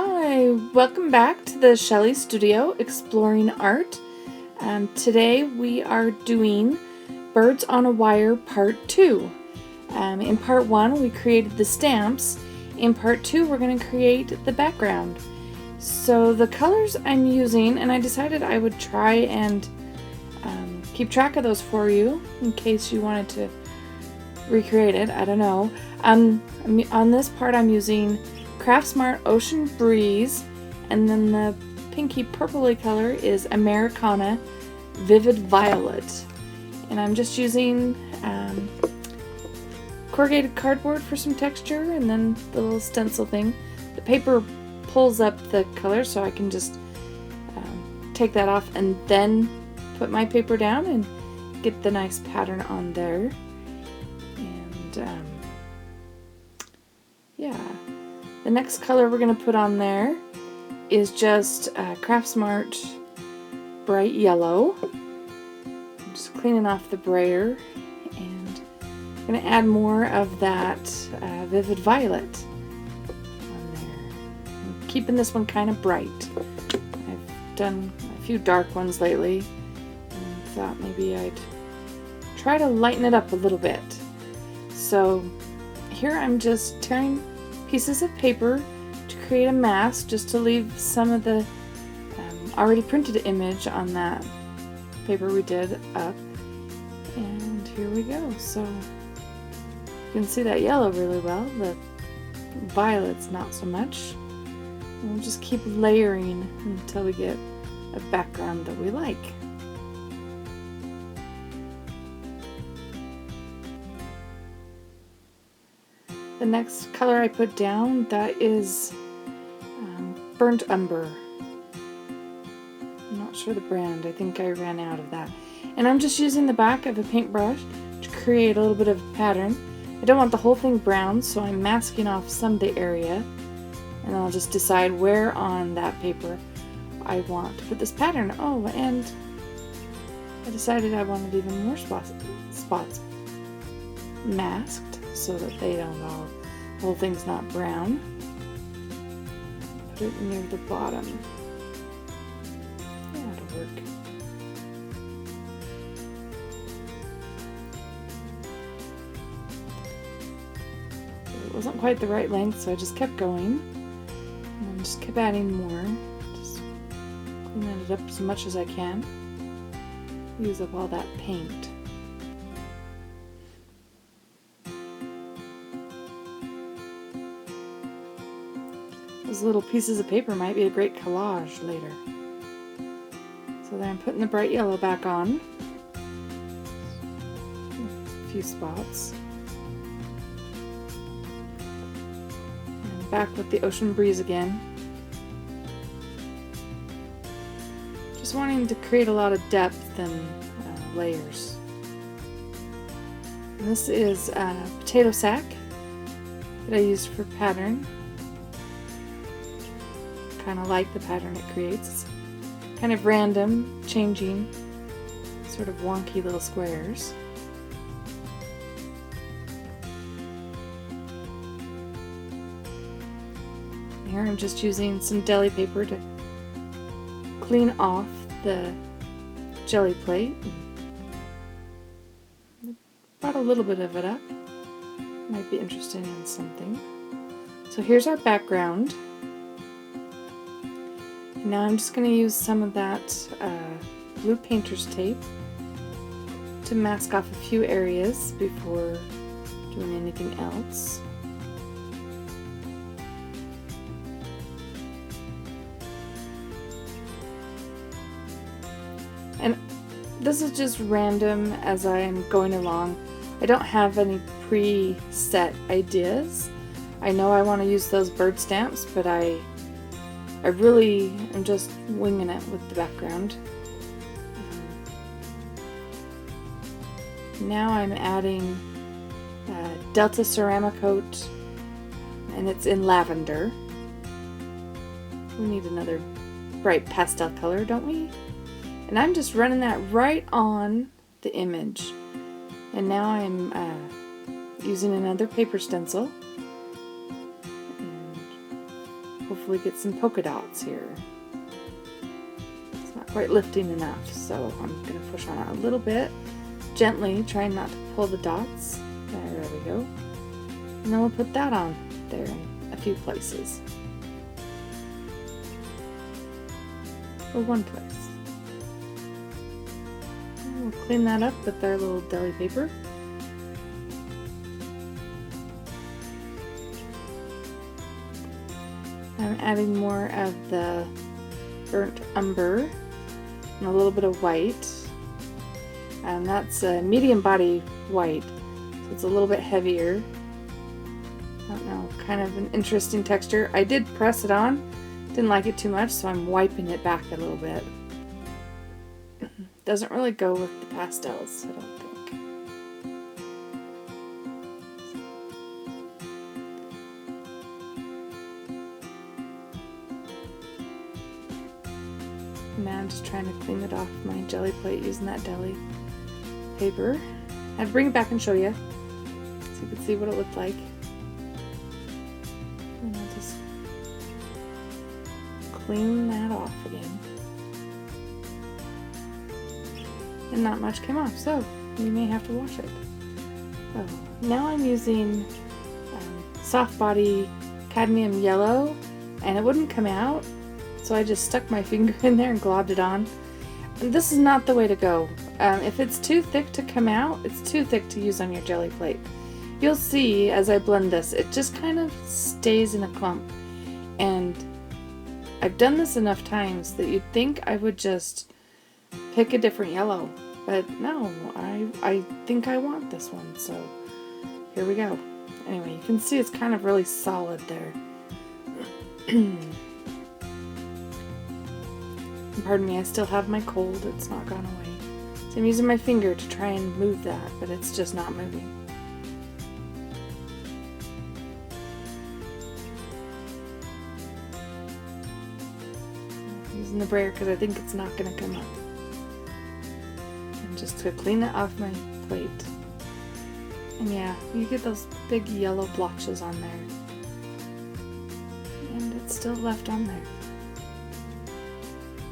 Hi, welcome back to the Shelley Studio Exploring Art. Today we are doing Birds on a Wire Part 2. In Part 1 we created the stamps. In Part 2 we're going to create the background. So the colors I'm using, and I decided I would try and keep track of those for you in case you wanted to recreate it, I don't know. On this part I'm using Craftsmart Ocean Breeze, and then the pinky purpley color is Americana Vivid Violet. And I'm just using corrugated cardboard for some texture, and then the little stencil thing. The paper pulls up the color, so I can just take that off and then put my paper down and get the nice pattern on there. And yeah. The next color we're going to put on there is just Craftsmart Bright Yellow. I'm just cleaning off the brayer, and I'm going to add more of that Vivid Violet on there. I'm keeping this one kind of bright. I've done a few dark ones lately, and thought maybe I'd try to lighten it up a little bit. So here I'm just tearing pieces of paper to create a mask, just to leave some of the already printed image on that paper we did up. And here we go. So you can see that yellow really well, the violets not so much. And we'll just keep layering until we get a background that we like. The next color I put down, that is Burnt Umber. I'm not sure the brand, I think I ran out of that. And I'm just using the back of a paintbrush to create a little bit of a pattern. I don't want the whole thing brown, so I'm masking off some of the area. And I'll just decide where on that paper I want to put this pattern. Oh, and I decided I wanted even more spots masked, so that they don't all, the whole thing's not brown. Put it near the bottom. Yeah, that'll work. It wasn't quite the right length, so I just kept going and just kept adding more. Just cleaning it up as much as I can. Use up all that paint. Those little pieces of paper might be a great collage later. So then I'm putting the bright yellow back on. A few spots. And back with the Ocean Breeze again. Just wanting to create a lot of depth and layers. And this is a potato sack that I used for pattern. Kind of like the pattern it creates. It's kind of random, changing, sort of wonky little squares. Here I'm just using some deli paper to clean off the jelly plate. Brought a little bit of it up. Might be interested in something. So here's our background. Now I'm just going to use some of that blue painter's tape to mask off a few areas before doing anything else. And this is just random as I'm going along. I don't have any pre-set ideas. I know I want to use those bird stamps, but I really am just winging it with the background. Now I'm adding Delta Ceramicoat, and it's in lavender. We need another bright pastel color, don't we? And I'm just running that right on the image. And now I'm using another paper stencil. hopefully get some polka dots here. It's not quite lifting enough, so I'm going to push on it a little bit, gently, trying not to pull the dots. There we go. And then we'll put that on there in a few places. Or one place. And we'll clean that up with our little deli paper. I'm adding more of the burnt umber and a little bit of white. And that's a medium body white, so it's a little bit heavier. I don't know, kind of an interesting texture. I did press it on, didn't like it too much, so I'm wiping it back a little bit. Doesn't really go with the pastels, I don't think. Now I'm just trying to clean it off my jelly plate using that deli paper. I'd bring it back and show you so you can see what it looked like. And I'll just clean that off again. And not much came off, so you may have to wash it. Oh, now I'm using soft body cadmium yellow, and it wouldn't come out, so I just stuck my finger in there and globbed it on. And this is not the way to go. If it's too thick to come out, it's too thick to use on your jelly plate. You'll see as I blend this, it just kind of stays in a clump. And I've done this enough times that you'd think I would just pick a different yellow. But no, I think I want this one, so here we go. Anyway, you can see it's kind of really solid there. Pardon me, I still have my cold, it's not gone away. So I'm using my finger to try and move that, but it's just not moving. I'm using the brayer because I think it's not going to come up. And just to clean it off my plate. And yeah, you get those big yellow blotches on there. And it's still left on there.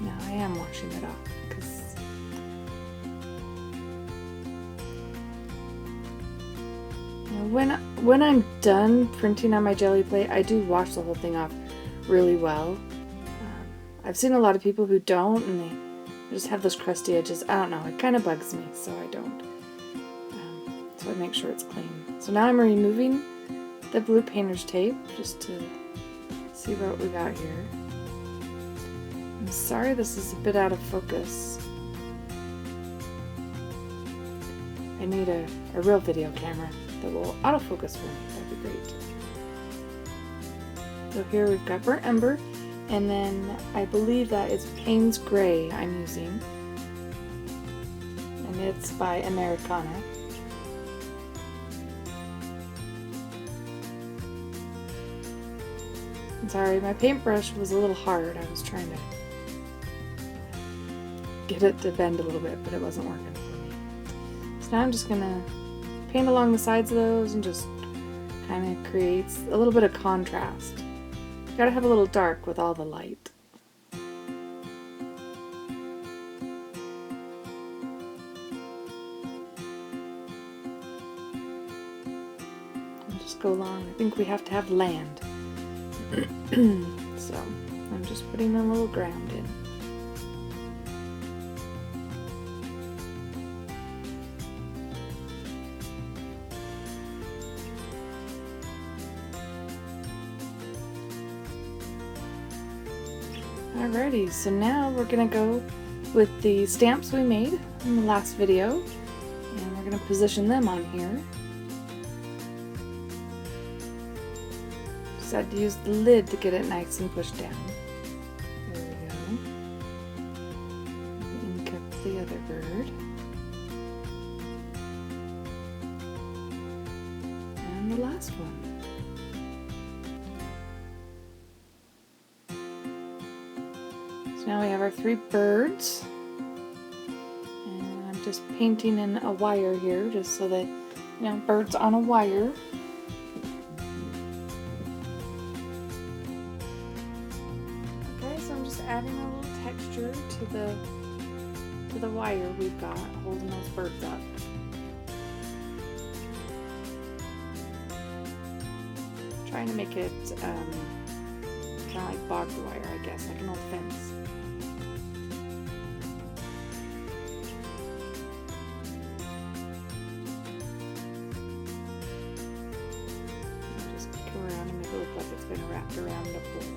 Now I am washing it off because when I'm done printing on my jelly plate, I do wash the whole thing off really well. I've seen a lot of people who don't, and they just have those crusty edges. I don't know, it kind of bugs me, so I don't. So I make sure it's clean. So now I'm removing the blue painter's tape just to see what we got here. I'm sorry this is a bit out of focus. I need a real video camera that will autofocus for me. That'd be great. So here we've got burnt umber, and then I believe that is Payne's Gray I'm using. And it's by Americana. I'm sorry, my paintbrush was a little hard. I was trying to get it to bend a little bit, but it wasn't working for me. So now I'm just gonna paint along the sides of those and just kind of creates a little bit of contrast. You gotta have a little dark with all the light. And just go along. I think we have to have land. So I'm just putting a little ground in. Alrighty, so now we're going to go with the stamps we made in the last video, and we're going to position them on here. Just had to use the lid to get it nice and pushed down. There we go. Ink up the other bird. And the last one. Now we have our 3 birds, and I'm just painting in a wire here just so that, birds on a wire. so I'm just adding a little texture to the wire we've got holding those birds up. Trying to make it kind of like barbed wire, I guess, like an old fence. I'll just go around and make it look like it's been wrapped around the pole.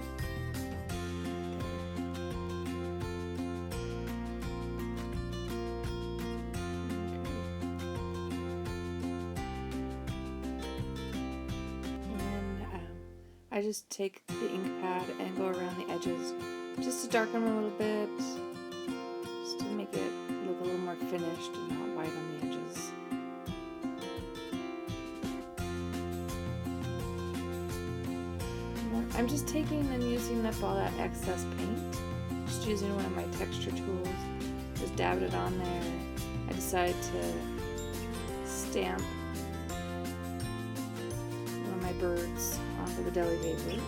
I just take the ink pad and go around the edges just to darken them a little bit, just to make it look a little more finished and not white on the edges. I'm just taking and using up all that excess paint, just using one of my texture tools, just dabbed it on there. I decided to stamp one of my birds onto the deli paper.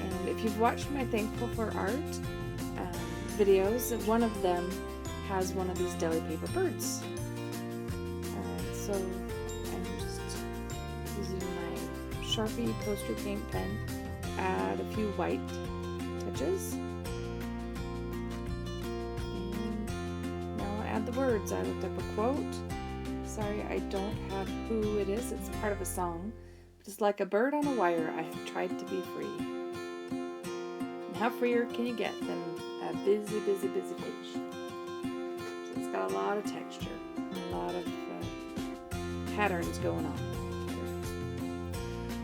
And if you've watched my Thankful for Art videos, one of them has one of these deli paper birds. So I'm just using my Sharpie poster paint pen, add a few white touches, and now I'll add the words. I looked up a quote. Sorry, I don't have who it is. It's part of a song. Just like a bird on a wire, I have tried to be free. And how freer can you get than a busy, busy, busy page? So it's got a lot of texture, and a lot of patterns going on.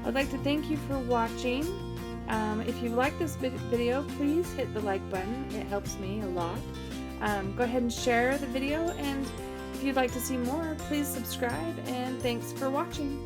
I'd like to thank you for watching. If you like this video, please hit the like button. It helps me a lot. Go ahead and share the video, and if you'd like to see more, please subscribe, and thanks for watching.